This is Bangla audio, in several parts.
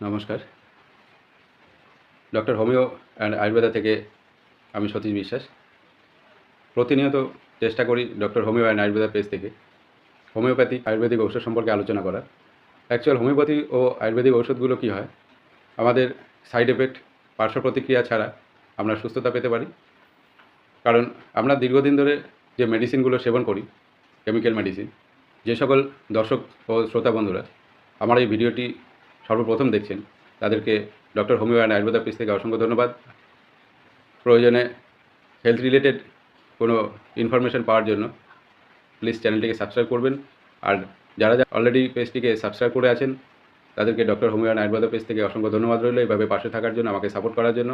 নমস্কার। ডক্টর হোমিও অ্যান্ড আয়ুর্বেদা থেকে আমি সতীশ বিশ্বাস। প্রতিনিয়ত চেষ্টা করি doctor homeo and Ayurveda page থেকে হোমিওপ্যাথি আয়ুর্বেদিক ঔষধ সম্পর্কে আলোচনা করার। অ্যাকচুয়াল হোমিওপ্যাথি ও আয়ুর্বেদিক ঔষধগুলো কী হয়, আমাদের সাইড এফেক্ট, পার্শ্ব প্রতিক্রিয়া ছাড়া আমরা সুস্থতা পেতে পারি। কারণ আমরা দীর্ঘদিন ধরে যে মেডিসিনগুলো সেবন করি, কেমিক্যাল মেডিসিন, যে সকল দর্শক ও শ্রোতা বন্ধুরা আমার এই ভিডিওটি সর্বপ্রথম দেখছেন, তাদেরকে doctor homeo and Ayurveda page থেকে অসংখ্য ধন্যবাদ। প্রয়োজনে হেলথ রিলেটেড কোনো ইনফরমেশান পাওয়ার জন্য প্লিজ চ্যানেলটিকে সাবস্ক্রাইব করবেন। আর যারা অলরেডি পেজটিকে সাবস্ক্রাইব করে আছেন, তাদেরকে doctor homeo and Ayurveda page থেকে অসংখ্য ধন্যবাদ রইল এইভাবে পাশে থাকার জন্য, আমাকে সাপোর্ট করার জন্য।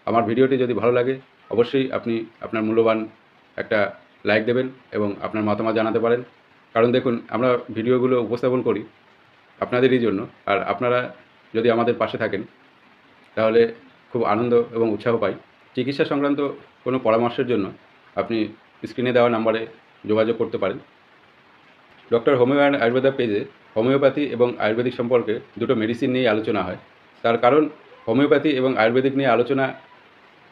আমার ভিডিওটি যদি ভালো লাগে অবশ্যই আপনি আপনার মূল্যবান একটা লাইক দেবেন এবং আপনার মতামত জানাতে পারেন। কারণ দেখুন, আমরা ভিডিওগুলো উপস্থাপন করি আপনাদেরই জন্য, আর আপনারা যদি আমাদের পাশে থাকেন তাহলে খুব আনন্দ এবং উৎসাহ পাই। চিকিৎসা সংক্রান্ত কোনো পরামর্শের জন্য আপনি স্ক্রিনে দেওয়া নাম্বারে যোগাযোগ করতে পারেন। ডক্টর হোমিও অ্যান্ড আয়ুর্বেদা পেজে হোমিওপ্যাথি এবং আয়ুর্বেদিক সম্পর্কে দুটো মেডিসিন নিয়ে আলোচনা হয়। তার কারণ হোমিওপ্যাথি এবং আয়ুর্বেদিক নিয়ে আলোচনা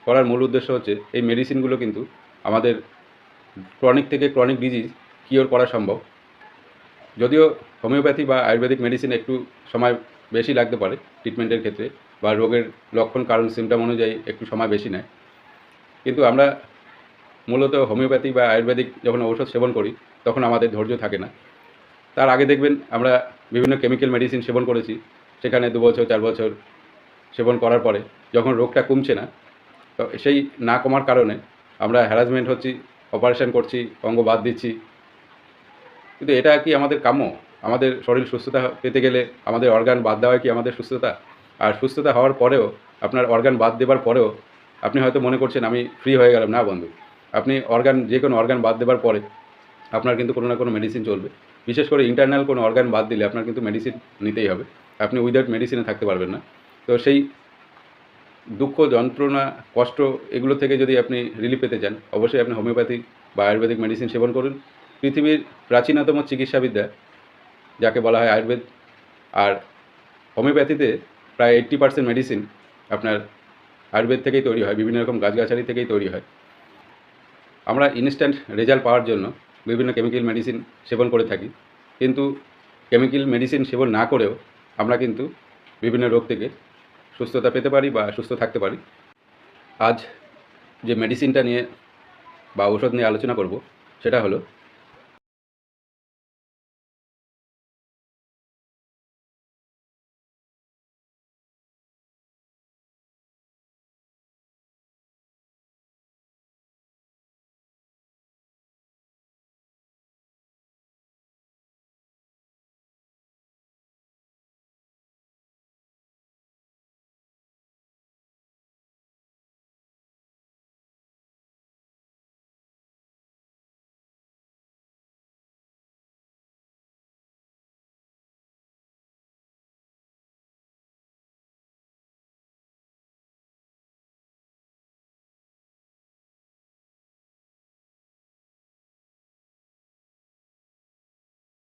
করার মূল উদ্দেশ্য হচ্ছে এই মেডিসিনগুলো কিন্তু আমাদের ক্রনিক থেকে ক্রনিক ডিজিজ কিওর করা সম্ভব। যদিও হোমিওপ্যাথি বা আয়ুর্বেদিক মেডিসিন একটু সময় বেশি লাগতে পারে ট্রিটমেন্টের ক্ষেত্রে, বা রোগের লক্ষণ কারণ সিমটম অনুযায়ী একটু সময় বেশি নেয়, কিন্তু আমরা মূলত হোমিওপ্যাথি বা আয়ুর্বেদিক যখন ঔষধ সেবন করি তখন আমাদের ধৈর্য থাকে না। তার আগে দেখবেন আমরা বিভিন্ন কেমিক্যাল মেডিসিন সেবন করেছি, সেখানে 2 বছর 4 বছর সেবন করার পরে যখন রোগটা কমছে না, তো সেই না কমার কারণে আমরা হ্যারাসমেন্ট হচ্ছি, অপারেশন করছি, অঙ্গ বাদ দিচ্ছি। কিন্তু এটা কি আমাদের কাম্য? আমাদের শরীর সুস্থতা পেতে গেলে আমাদের অর্গান বাদ দেওয়া কি আমাদের সুস্থতা? আর সুস্থতা হওয়ার পরেও, আপনার অর্গান বাদ দেবার পরেও আপনি হয়তো মনে করছেন আমি ফ্রি হয়ে গেলাম। না বন্ধু, আপনি যে কোনো অর্গান বাদ দেবার পরে আপনার কিন্তু কোনো না কোনো মেডিসিন চলবে। বিশেষ করে ইন্টারনাল কোনো অর্গান বাদ দিলে আপনার কিন্তু মেডিসিন নিতেই হবে। আপনি উইদাউট মেডিসিনে থাকতে পারবেন না। তো সেই দুঃখ, যন্ত্রণা, কষ্ট এগুলো থেকে যদি আপনি রিলিফ পেতে চান, অবশ্যই আপনি হোমিওপ্যাথি বা আয়ুর্বেদিক মেডিসিন সেবন করুন। পৃথিবীর প্রাচীনতম চিকিৎসাবিদ্যা যাকে বলা হয় আয়ুর্বেদ, আর হোমিওপ্যাথিতে প্রায় 80% মেডিসিন আপনার আয়ুর্বেদ থেকেই তৈরি হয়, বিভিন্ন রকম গাছগাছালি থেকেই তৈরি হয়। আমরা ইনস্ট্যান্ট রেজাল্ট পাওয়ার জন্য বিভিন্ন কেমিক্যাল মেডিসিন সেবন করে থাকি, কিন্তু কেমিক্যাল মেডিসিন সেবন না করেও আমরা কিন্তু বিভিন্ন রোগ থেকে সুস্থতা পেতে পারি বা সুস্থ থাকতে পারি। আজ যে মেডিসিনটা নিয়ে বা ঔষধ নিয়ে আলোচনা করব সেটা হলো